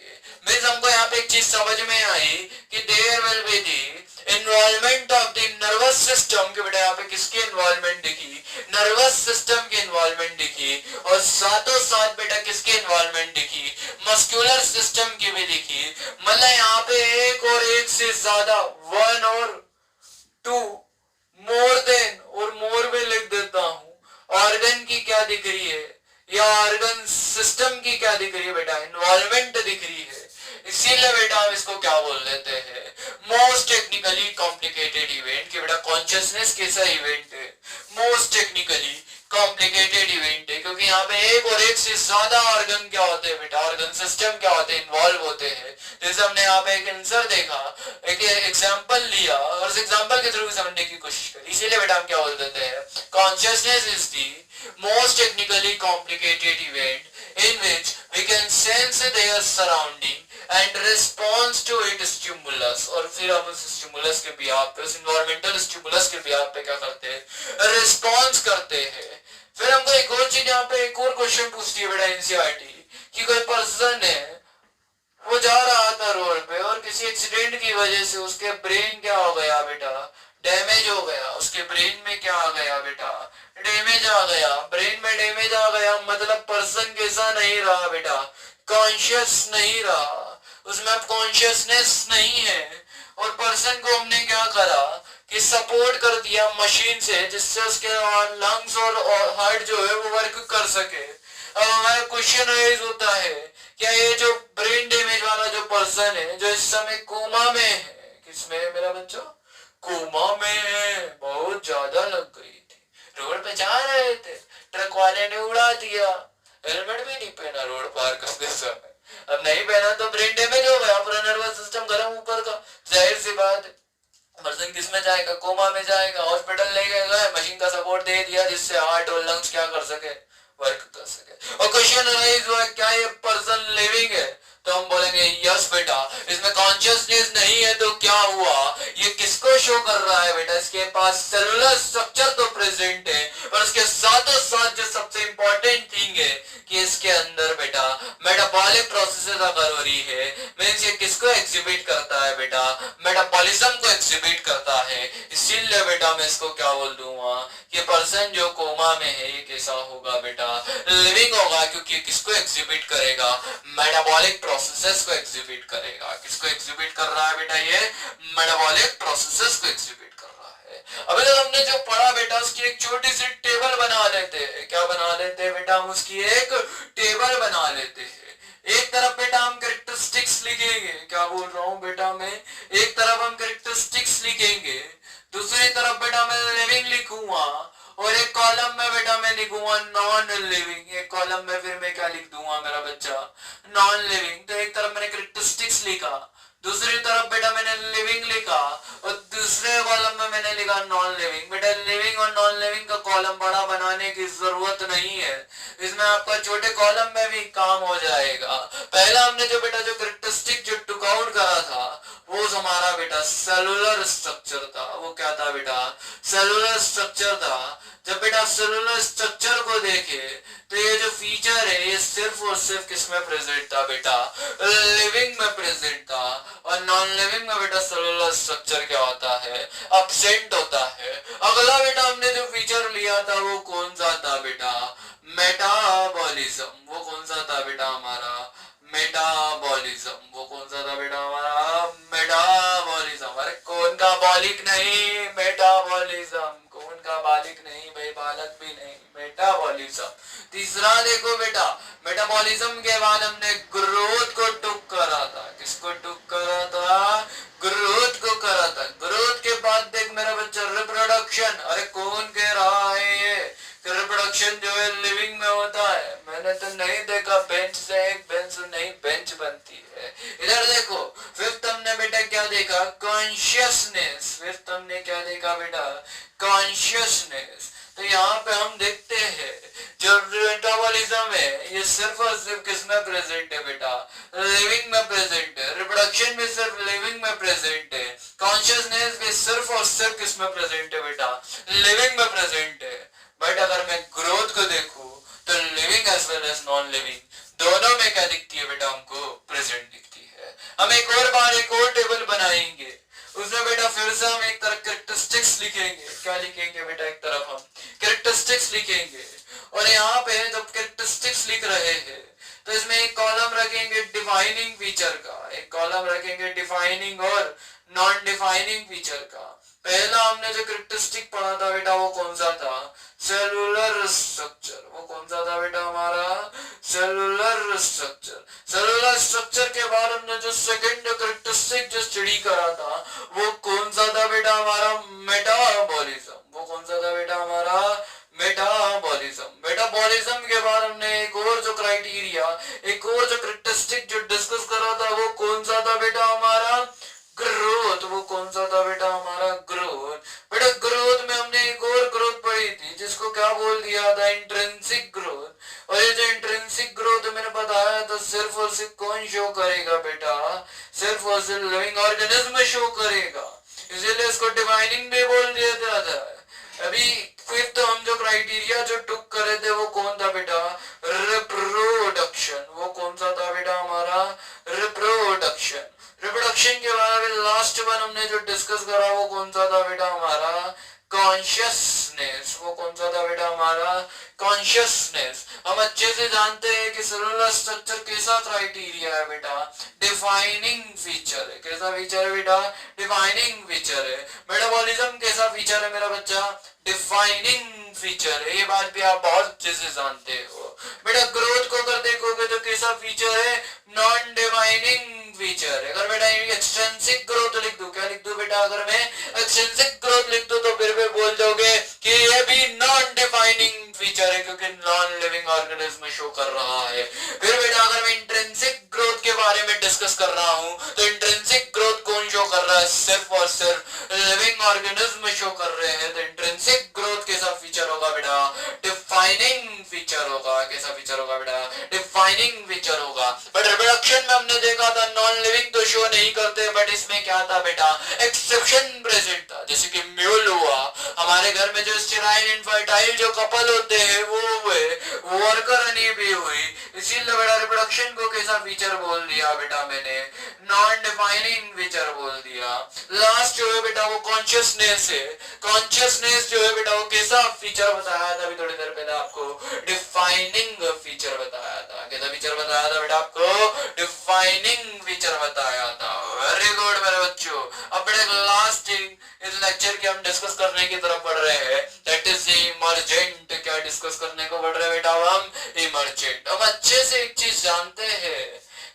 मींस हमको यहाँ पे एक चीज समझ में आई कि there will be the involvement of the nervous system. के बेटा यहाँ पे किसकी इन्वॉल्वमेंट दिखी, नर्वस सिस्टम की इन्वॉल्वमेंट दिखी, और साथों साथ बेटा किसकी इन्वॉल्वमेंट दिखी, मस्कुलर सिस्टम की भी दिखी। मतलब यहाँ पे एक और एक से ज्यादा, वन और टू, मोर देन और मोर में लिख देता हूं, ऑर्गन की क्या दिख रही है, या ऑर्गन सिस्टम की क्या दिख रही है बेटा, इन्वॉल्वमेंट दिख रही है। इसीलिए बेटा हम इसको क्या बोल देते हैं, मोस्ट टेक्निकली कॉम्प्लिकेटेड इवेंट। कि बेटा कॉन्शियसनेस कैसा इवेंट है, मोस्ट टेक्निकली कॉम्प्लिकेटेड इवेंट है, क्योंकि यहाँ पे एक और एक से ज्यादा ऑर्गन क्या होते हैं बेटा, ऑर्गन सिस्टम क्या होते हैं, इन्वॉल्व होते हैं। जैसे हमने यहाँ पे एक आंसर देखा, एक एग्जांपल लिया और उस एग्जांपल के थ्रू समझने की कोशिश करी। इसीलिए बेटा हम क्या बोल देते हैं, consciousness is the most technically complicated event in which we can sense their surrounding and response to it stimulus। और फिर हम उस स्टिमुलस के बिहाफ पे, उस इन्वायरमेंटल स्टिमुलस के बिहाफ पे क्या करते हैं, रिस्पॉन्स करते हैं। फिर हमको एक और चीज यहाँ पे एक और क्वेश्चन पूछती है बेटा एनसीईआरटी, कि कोई पर्सन है वो जा रहा था रोड पे और किसी एक्सीडेंट की वजह से उसके ब्रेन क्या हो गया बेटा, डैमेज हो गया। उसके ब्रेन में क्या आ गया बेटा, डैमेज आ गया। ब्रेन में डैमेज आ गया मतलब पर्सन कैसा नहीं रहा बेटा, कॉन्शियस नहीं रहा, उसमें अब कॉन्शियसनेस नहीं है। और पर्सन को हमने क्या करा कि सपोर्ट कर दिया मशीन से, जिससे उसके लंग्स और हार्ट जो है वो वर्क कर सके। अब हमारा क्वेश्चन राइज होता है, क्या ये जो ब्रेन डैमेज वाला जो पर्सन है, जो इस समय कोमा में है, किसमें है मेरा बच्चों, कोमा में है, बहुत ज्यादा लग गई थी, रोड पे जा रहे थे, ट्रक वाले ने उड़ा दिया, हेलमेट भी नहीं पहना रोड पार करते समय, अब नहीं पहना तो ब्रेन डैमेज हो गया, पूरा नर्वस सिस्टम गर्म ऊपर का, जाहिर सी बात है पर्सन किस में जाएगा, कोमा में जाएगा। हॉस्पिटल ले गए, मशीन का सपोर्ट दे दिया जिससे हार्ट और लंग्स क्या कर सके, वर्क कर सके। और क्वेश्चन राइज हुआ, क्या ये पर्सन लिविंग है, तो हम बोलेंगे यस बेटा। इसमें कॉन्शियसनेस नहीं है तो क्या हुआ, ये किसको शो कर रहा है बेटा, इसके पास सेलुलर स्ट्रक्चर तो प्रेजेंट है, और उसके साथों साथ जो सबसे इंपॉर्टेंट थिंग है कि इसके अंदर बेटा मेटाबॉलिक प्रोसेसेस अगर हो रही है, मींस ये किसको एग्जिबिट करता है बेटा, मेटाबॉलिज्म को एग्जिबिट करता है। इसीलिए बेटा मैं इसको क्या बोल दूंगा कि पर्सन जो कोमा में है ये कैसा होगा बेटा, लिविंग होगा, क्योंकि किसको एग्जिबिट करेगा, मेटाबॉलिक प्रोसेसेस को एग्जिबिट करेगा। किसको एग्जिबिट कर रहा है बेटा, ये मेटाबॉलिक प्रोसेसेस को एग्जिबिट कर रहा है। अभी तक हमने जो पढ़ा बेटा उसकी एक छोटी सी टेबल बना लेते हैं। क्या बना लेते हैं बेटा, हम उसकी एक टेबल बना लेते हैं। एक तरफ बेटा हम कैरेक्टरिस्टिक्स लिखेंगे, क्या बोल रहा हूँ बेटा मैं, एक तरफ हम कैरेक्टरिस्टिक्स लिखेंगे, दूसरी तरफ बेटा मैं लिविंग लिखूंगा, और एक कॉलम में बेटा मैं लिखूंगा नॉन लिविंग। एक कॉलम में फिर मैं क्या लिख दूंगा मेरा बच्चा, नॉन लिविंग। तो एक तरफ मैंने कैरेक्टरिस्टिक्स लिखा, दूसरी तरफ बेटा मैंने लिविंग लिखा, और दूसरे कॉलम में मैंने लिखा नॉन लिविंग। बेटा लिविंग और नॉन लिविंग का कॉलम बड़ा बनाने की जरूरत नहीं है, इसमें आपका छोटे कॉलम में भी काम हो जाएगा। पहला हमने जो बेटा जो कैरेक्टरिस्टिक जो टुक आउट करा था वो हमारा बेटा सेलुलर स्ट्रक्चर था। वो क्या था बेटा, सेलुलर स्ट्रक्चर था। जब बेटा सेलुलर स्ट्रक्चर को देखे तो ये जो फीचर है ये सिर्फ और सिर्फ किसमें प्रेजेंट था बेटा, लिविंग में प्रेजेंट था। और नॉन लिविंग में बेटा सेलुलर स्ट्रक्चर क्या होता है, एब्सेंट होता है। अगला बेटा हमने जो फीचर लिया था वो कौन सा था बेटा, मेटाबॉलिज्म। वो कौन सा था बेटा हमारा, मेटाबॉलिज्म। वो कौन सा था बेटा हमारा, मेटाबॉलिज्म। अरे कौन का बॉलिक नहीं, मेटाबॉलिज्म। कौन का बालिक नहीं भाई, बालक भी नहीं, मेटाबॉलिज्म। तीसरा देखो बेटा, मेटाबॉलिज्म के बाद हमने ग्रोथ को टुक करा था। किसको टुक करा था, ग्रोथ को करा था। ग्रोथ के बाद देख मेरा बच्चा रिप्रोडक्शन। अरे कौन कह रहा है ये रिप्रोडक्शन जो है लिविंग में होता है, मैंने तो नहीं देखा। बेंच से एक बेंच नहीं बेंच बनती है। इधर देखो फिफ्थ हमने बेटा क्या देखा, कॉन्शियसनेस। फिफ्थ हमने क्या देखा बेटा, कॉन्शियसनेस। तो यहाँ पे हम देखते हैं जो मेटाबॉलिज्म है ये सिर्फ और सिर्फ किसमें प्रेजेंट है बेटा, लिविंग में प्रेजेंट है। रिप्रोडक्शन भी सिर्फ लिविंग में प्रेजेंट है। कॉन्शियसनेस भी सिर्फ और सिर्फ किसमें प्रेजेंट है बेटा, लिविंग में प्रेजेंट है। बट अगर मैं ग्रोथ को देखूं तो living as well as non living दोनों में क्या दिखती है बेटा, हमको प्रेजेंट दिखती है। हम एक और बार एक और टेबल बनाएंगे, उसमें बेटा फिर से हम एक तरफ कैरेक्टरिस्टिक्स लिखेंगे। क्या लिखेंगे बेटा, एक तरफ हम कैरेक्टरिस्टिक्स लिखेंगे, और यहाँ पे जब कैरेक्टरिस्टिक्स लिख रहे हैं तो इसमें एक कॉलम रखेंगे डिफाइनिंग फीचर का, एक कॉलम रखेंगे डिफाइनिंग और नॉन डिफाइनिंग फीचर का। पहला हमने जो कैरेक्टरिस्टिक पढ़ा था बेटा वो कौन सा था, सेलुलर स्ट्रक्चर। वो कौन सा था बेटा हमारा, हमारा सेलुलर स्ट्रक्चर। सेलुलर स्ट्रक्चर के बाद हमने जो सेकंड कैरेक्टरिस्टिक जो स्टडी करा था वो कौन सा था बेटा, हमारा मेटाबॉलिज्म। वो कौन सा था बेटा, हमारा मेटाबॉलिज्म। मेटाबॉलिज्म के बाद हमने एक और जो क्राइटेरिया, एक और जो कैरेक्टरिस्टिक जो डिस्कस करा था वो कौन सा था बेटा, हमारा ग्रोथ। वो कौन सा था बेटा, हमारा ग्रोथ। बेटा ग्रोथ में हमने एक और ग्रोथ पढ़ी थी जिसको क्या बोल दिया था, इंट्रिंसिक ग्रोथ। और ये जो इंट्रिंसिक ग्रोथ मैंने बताया था सिर्फ और सिर्फ कौन शो करेगा बेटा, सिर्फ और सिर्फ लिविंग ऑर्गेनिज्म शो करेगा, इसीलिए इसको डिवाइनिंग भी बोल दिया था। अभी फिफ्थ हम जो क्राइटेरिया जो टुक करे थे वो कौन था बेटा, रिप्रोडक्शन। वो कौन सा था बेटा, हमारा रिप्रोडक्शन। रिप्रोडक्शन के बाद लास्ट वन हमने जो डिस्कस करा वो कौन सा था बेटा, हमारा कॉन्शियसनेस। वो कौन सा था बेटा, हमारा कॉन्शियसनेस। हम अच्छे से जानते हैं कि सेलुलर स्ट्रक्चर कैसा क्राइटेरिया है बेटा, डिफाइनिंग फीचर है। कैसा फीचर है बेटा, डिफाइनिंग फीचर है। मेटाबॉलिज्म कैसा फीचर है मेरा बच्चा, डिफाइनिंग फीचर है। ये बात भी आप बहुत अच्छे से जानते हो। बेटा ग्रोथ को अगर देखोगे तो कैसा फीचर है, नॉन डिफाइनिंग फीचर है। अगर बेटा एक्सटेंसिव ग्रोथ लिख दूं, क्या लिख दूं बेटा, अगर मैं एक्सटेंसिव ग्रोथ लिख दूं तो फिर भी बोल जाओगे कि ये भी नॉन डिफाइनिंग फीचर है क्योंकि नॉन लिविंग ऑर्गेनिज्म शो कर रहा है। फिर बेटा अगर मैं इंट्रिंसिक ग्रोथ के बारे में डिस्कस कर रहा हूं तो इंट्रिंसिक ग्रोथ कौन शो कर रहा है, सिर्फ और सिर्फ लिविंग ऑर्गेनिज्म शो कर रहे हैं। तो इंट्रिंसिक ग्रोथ कैसा फीचर होगा बेटा, डिफाइनिंग फीचर होगा। कैसा फीचर होगा बेटा, डिफाइनिंग फीचर होगा। बट रिप्रोडक्शन में हमने देखा था नॉन लिविंग तो शो नहीं करते, बट इसमें क्या था बेटा, एक्सेप्शन प्रेजेंट था। जैसे कि म्यूल हुआ, हमारे घर में जो स्टेराइल इनफर्टाइल जो कपल होते हैं वो हुए, वर्कर हनी भी हुई। इसीलिए बेटा रिप्रोडक्शन को कैसा फीचर बोल दिया बेटा मैंने, नॉन डिफाइनिंग फीचर बोल दिया। लास्ट जो है बेटा वो कॉन्शियसनेस है। कॉन्शियसनेस जो है बेटा वो कैसा फीचर बताया था अभी थोड़ी देर पहले आपको, डिफाइनिंग फीचर बताया था। कैसा फीचर बताया था बेटा आपको, डिफाइनिंग फीचर बताया था। वेरी गुड मेरे बच्चों। अब बेटा लास्ट इस लेक्चर के हम डिस्कस करने की तरफ बढ़ रहे हैं, दैट इज इमर्जेंट। क्या डिस्कस करने को बढ़ रहे हैं बेटा हम, इमर्जेंट। हम अच्छे से एक चीज जानते हैं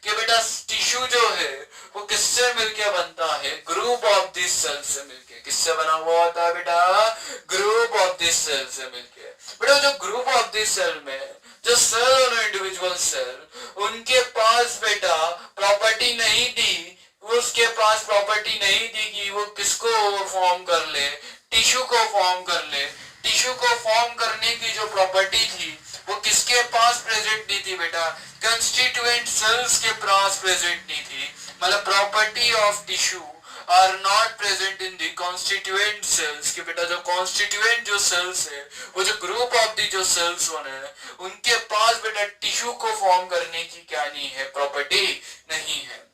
कि बेटा टिश्यू जो है वो किससे मिलके बनता है, ग्रुप ऑफ दिस सेल से मिलके। किससे बना हुआ होता है बेटा, ग्रुप ऑफ दिस सेल से मिलके। बेटा जो ग्रुप ऑफ दिस सेल में जो सेल और इंडिविजुअल सेल, उनके पास बेटा प्रॉपर्टी नहीं थी, उसके पास प्रॉपर्टी नहीं थी कि वो किसको फॉर्म कर ले, टिश्यू को फॉर्म कर ले। टिश्यू को फॉर्म करने की जो प्रॉपर्टी थी वो किसके पास प्रेजेंट नहीं थी बेटा, कंस्टिट्यूएंट सेल्स के पास प्रेजेंट नहीं थी। मतलब property of tissue are not present in the constituent cells. कि बेटा जो कॉन्स्टिट्यूएंट जो सेल्स है, वो जो ग्रुप ऑफ दी जो सेल्स होने उनके पास बेटा टिश्यू को फॉर्म करने की क्या नहीं है, प्रॉपर्टी नहीं है।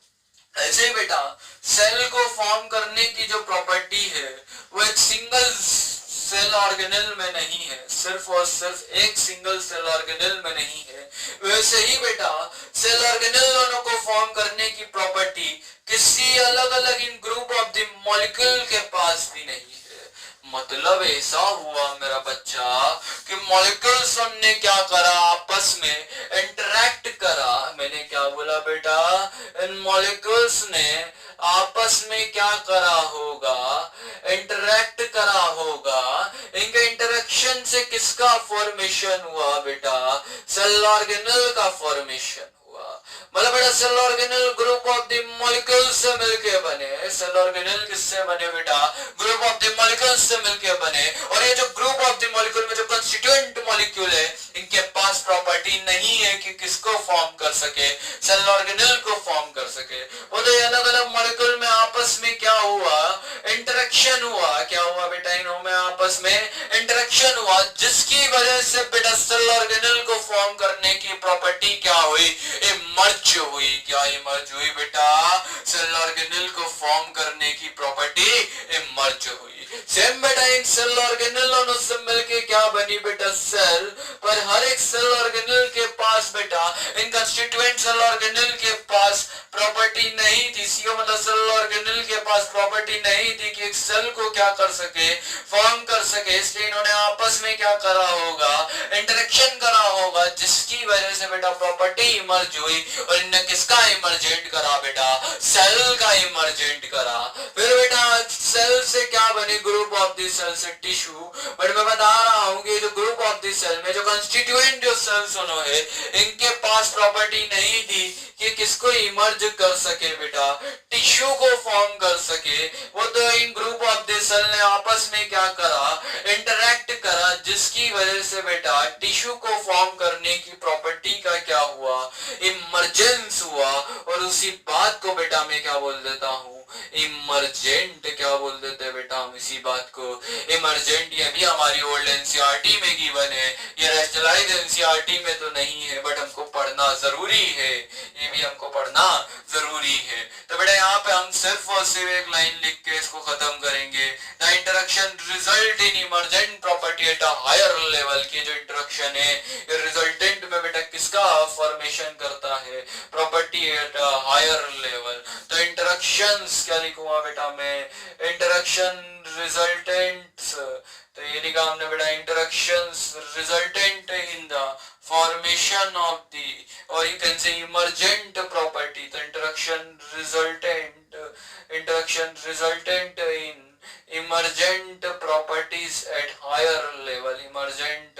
ऐसे ही बेटा सेल को फॉर्म करने की जो प्रॉपर्टी है वो एक सिंगल सेल ऑर्गेनेल में नहीं है, सिर्फ और सिर्फ एक सिंगल सेल ऑर्गेनेल में नहीं है। वैसे ही बेटा सेल ऑर्गेनेल दोनों को फॉर्म करने की प्रॉपर्टी किसी अलग अलग इन ग्रुप ऑफ द मॉलिक्यूल के पास भी नहीं है। मतलब ऐसा हुआ मेरा बच्चा कि मॉलिक्यूल्स ने क्या करा, आपस में इंटरैक्ट करा। मैंने क्या बोला बेटा, इन मॉलिक्यूल्स ने आपस में क्या करा होगा, इंटरैक्ट करा होगा। इनके इंटरेक्शन से किसका फॉर्मेशन हुआ बेटा, सेल ऑर्गेनेल का फॉर्मेशन हुआ। मतलब बेटा cell organelle group of the molecules से मिलके बने। सेल ऑर्गेनेल किससे बने बेटा, ग्रुप ऑफ द मॉलिक्यूल्स से मिलके बने। और ये जो ग्रुप ऑफ द मॉलिक्यूल में जो कंस्टिट्यूएंट मॉलिक्यूल है, इनके पास प्रॉपर्टी नहीं है कि किसको फॉर्म कर सके, सेल ऑर्गेनेल को फॉर्म कर सके। वो तो अलग अलग मॉलिक्यूल में आपस में क्या हुआ, इंटरेक्शन हुआ। क्या हुआ बेटा, इनमें आपस में इंटरेक्शन हुआ, जिसकी वजह से बेटा सेल ऑर्गेनेल को फॉर्म करने की प्रॉपर्टी क्या हुई, इमर्ज हुई। क्या इमर्ज हुई बेटा, सेल ऑर्गेनेल को फॉर्म करने की प्रॉपर्टी इमर्ज हुई। सेम बेटा एक सेल ऑर्गेनेल से मिलके क्या बनी बेटा, सेल। पर हर एक सेल ऑर्गेनेल के पास बेटा इन कंस्टिट्यूएंट सेल ऑर्गेनेल के पास प्रॉपर्टी नहीं थी। सीओ मतलब सेल ऑर्गेनेल के पास प्रॉपर्टी नहीं थी कि एक सेल को क्या कर सके, फॉर्म कर सके। इसलिए इन्होंने आपस में क्या करा होगा, इंटरेक्शन करा होगा, जिसकी वजह से बेटा प्रॉपर्टी इमर्ज हुई, और इनने किसका इमर्जेंट करा बेटा, सेल का इमर्जेंट करा। फिर बेटा सेल से क्या बने, ग्रुप ऑफ द सेल से टिश्यू। बट मैं बता रहा हूं कि जो ग्रुप ऑफ द सेल में जो कंस्टिट्यूएंट जो सेल्स है, इनके पास प्रॉपर्टी नहीं थी कि किसको इमर्ज कर सके बेटा, टिश्यू को फॉर्म कर सके। वो तो इन ग्रुप ऑफ द सेल ने आपस में क्या करा, इंटरैक्ट करा, जिसकी वजह से बेटा टिश्यू को फॉर्म करने की प्रॉपर्टी का क्या हुआ, इमर्जेंस हुआ। और उसी बात को बेटा मैं क्या बोल देता हूँ, इमरजेंट। क्या बोल देते हैं बेटा हम इसी बात को, इमरजेंट। ये भी हमारी ओल्ड एनसीईआरटी में गिवन है, ये रैशनलाइज्ड एनसीईआरटी में तो नहीं है, बट हमको पढ़ना जरूरी है, ये भी हमको पढ़ना जरूरी है। तो बेटा यहाँ पे हम सिर्फ और सिर्फ एक लाइन लिख के इसको खत्म करेंगे। The interaction result in emergent property at a higher level. की जो इंटरेक्शन है ये रिजल्टेंट में बेटा किसका फॉर्मेशन करता है, property at a higher level. तो इंटरेक्शंस क्या लिखूंगा बेटा मैं, इंटरेक्शन रिजल्टेंट्स। तो ये लिखा हमने बेटा, interactions resultant in the formation of the, और you can say emergent property. तो interaction resultant in emergent properties at higher level, emergent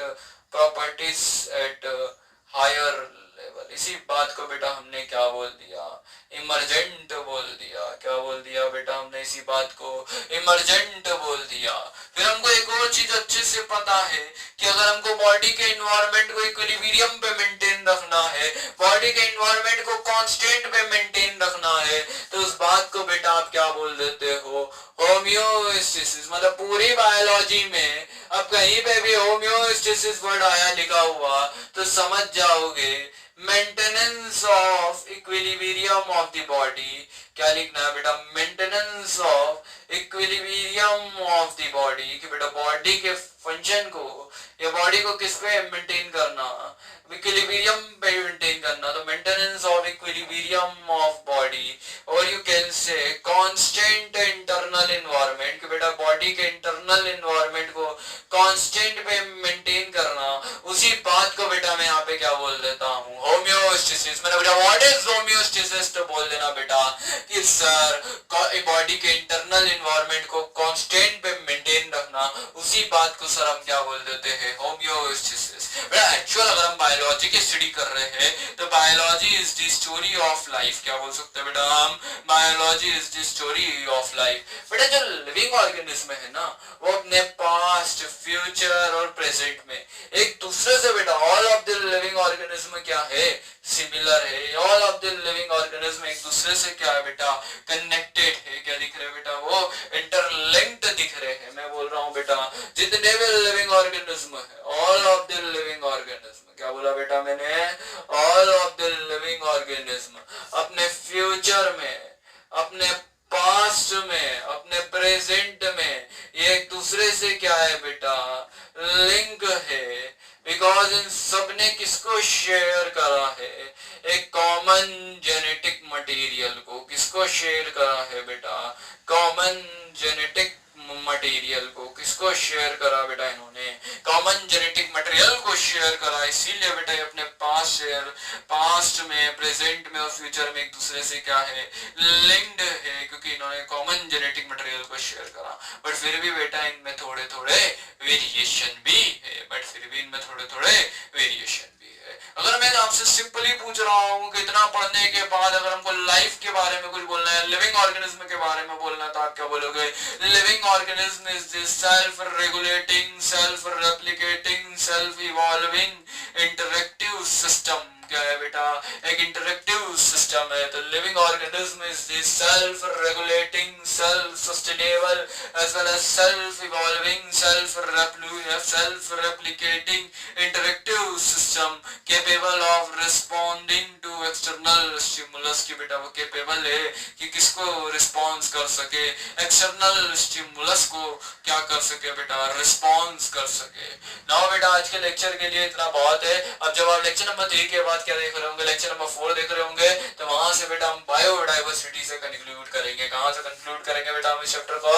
properties at higher level. इसी बात को बेटा हमने क्या बोल दिया, इमरजेंट बोल दिया। क्या बोल दिया बेटा हमने, इसी बात को इमरजेंट बोल दिया। फिर हमको एक और चीज अच्छे से पता है कि अगर हमको बॉडी के इन्वायरमेंट को इक्विलिब्रियम पे मेंटेन रखना है, बॉडी के इन्वायरमेंट को कांस्टेंट पे मेंटेन रखना है, तो उस बात को बेटा आप क्या बोल देते हो, होम्योस्टेसिस। मतलब पूरी बायोलॉजी में अब कहीं पे भी होम्योस्टेसिस वर्ड आया लिखा हुआ तो समझ जाओगे maintenance of equilibrium of the body. क्या लिखना है बेटा, maintenance of equilibrium of the body. कि बेटा बॉडी के फंक्शन को या बॉडी को किस पे मेंटेन करना, इक्विलिब्रियम पे मेंटेन करना। तो maintenance of equilibrium of body, और you can say constant internal environment. कि बेटा बॉडी के इंटरनल एनवायरनमेंट को कांस्टेंट पे मेंटेन करना। उसी बात को बेटा मैं यहाँ पे क्या बोल देता हूँ, होम्योस्टेसिस। मैंने बेटा व्हाट इज होम्योस्टेसिस, तो बोल देना बेटा कि सर बॉडी के इंटरनल एनवायरनमेंट को कांस्टेंट पे मेंटेन रखना। उसी बात को सर हम क्या बोल देते हैं, होम्योस्टेसिस। बेटा एक्चुअल अगर हम बायोलॉजी की स्टडी कर रहे हैं तो biology is the story of life. क्या बोल सकते हैं बेटा हम, biology is the story of life. बेटा जो लिविंग ऑर्गेनिज्म है ना, वो अपने पास्ट, फ्यूचर और प्रेजेंट में एक दूसरे से बेटा, all of the living organism क्या है, सिमिलर है। All of the living organism एक दूसरे से क्या है बेटा, कनेक्टेड है। क्या दिख रहे हैं बेटा, वो इंटरलिंक्ड दिख रहे हैं। मैं बोल रहा हूँ बेटा जितने भी लिविंग ऑर्गेनिज्म है, all of the living organism. क्या बोला बेटा मैंने, all of the living organism अपने फ्यूचर में, अपने पास्ट में, अपने प्रेजेंट में ये एक दूसरे से क्या है बेटा, लिंक है। बिकॉज इन सब ने किसको शेयर करा है, एक कॉमन जेनेटिक मटेरियल को। किसको शेयर करा है बेटा, कॉमन जेनेटिक मटेरियल को। किसको शेयर करा बेटा, इन्होंने कॉमन जेनेटिक मटेरियल को शेयर करा। इसीलिए बेटा अपने पास्ट में, प्रेजेंट में और फ्यूचर में एक दूसरे से क्या है, लिंक्ड है, क्योंकि इन्होंने कॉमन जेनेटिक मटेरियल को शेयर करा। बट फिर भी बेटा इनमें थोड़े थोड़े वेरिएशन भी है, बट फिर भी इनमें थोड़े थोड़े वेरिएशन भी है। अगर मैं आपसे सिंपली पूछ रहा हूँ कि इतना पढ़ने के बाद अगर हमको लाइफ के बारे में कुछ बोलना है, लिविंग ऑर्गेनिज्म के बारे में बोलना, तो आप क्या बोलोगे, living organism is this self regulating, self replicating, self evolving interactive system. क्या है बेटा, एक इंटरैक्टिव सिस्टम है। तो living organism is this self regulating, self sustainable as well as self evolving, self replicating interactive system capable of responding to external stimulus. की बेटा वो capable है कि किसको रिस्पॉन्स कर सके, एक्सटर्नल स्टिमुलस को क्या कर सके बेटा, रिस्पॉन्स कर सके। नाउ बेटा आज के लेक्चर के लिए इतना बहुत है। अब जब आप लेक्चर नंबर 3 के बाद बाद क्या देख रहे होंगे, लेक्चर नंबर 4 देख रहे होंगे, तो वहां से बेटा हम बायोडाइवर्सिटी से कंक्लूड करेंगे। कहां से कंक्लूड करेंगे बेटा हम इस चैप्टर को?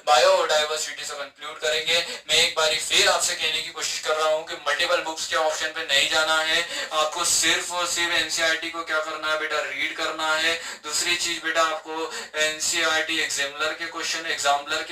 बायोडाइवर्सिटी से कंक्लूड करेंगे। मैं एक बारी फिर आपसे कहने की कोशिश कर रहा हूं कि मल्टीपल बुक्स के ऑप्शन पे नहीं जाना है, आपको सिर्फ और सिर्फ एनसीईआरटी को क्या करना है बेटा? रीड करना है। दूसरी चीज बेटा आपको एनसीईआरटी एग्जाम्पलर के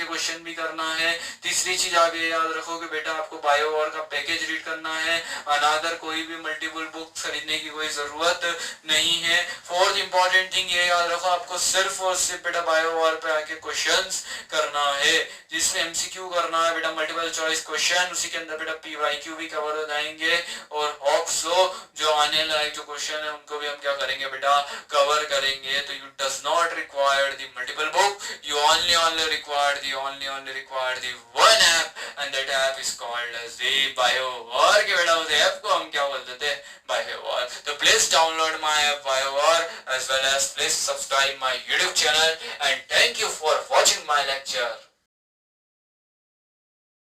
क्वेश्चन भी करना है। तीसरी चीज आगे याद रखो कि बेटा आपको बायो वॉर का पैकेज रीड करना है। अनादर कोई भी मल्टीपल बुक खरीदने की कोई जरूरत नहीं है। फोर्थ इंपॉर्टेंट थिंग ये याद रखो, आपको सिर्फ और सिर्फ बेटा बायो वॉर पे आके क्वेश्चंस करना है, जिसमें एमसीक्यू करना है बेटा, मल्टीपल चॉइस क्वेश्चन, उसी के अंदर बेटा पीवाईक्यू भी कवर हो जाएंगे, और होप सो जो आने लायक जो क्वेश्चन है उनको भी हम क्या करेंगे बेटा? कवर करेंगे। तो you does not require the multiple book, you only required the one app, and that app is called as the BioWar के बेटा उस ऐप को हम क्या बोलते थे? BioWar। तो please download my app BioWar, as well as please subscribe my YouTube channel, and thank you for watching my lecture।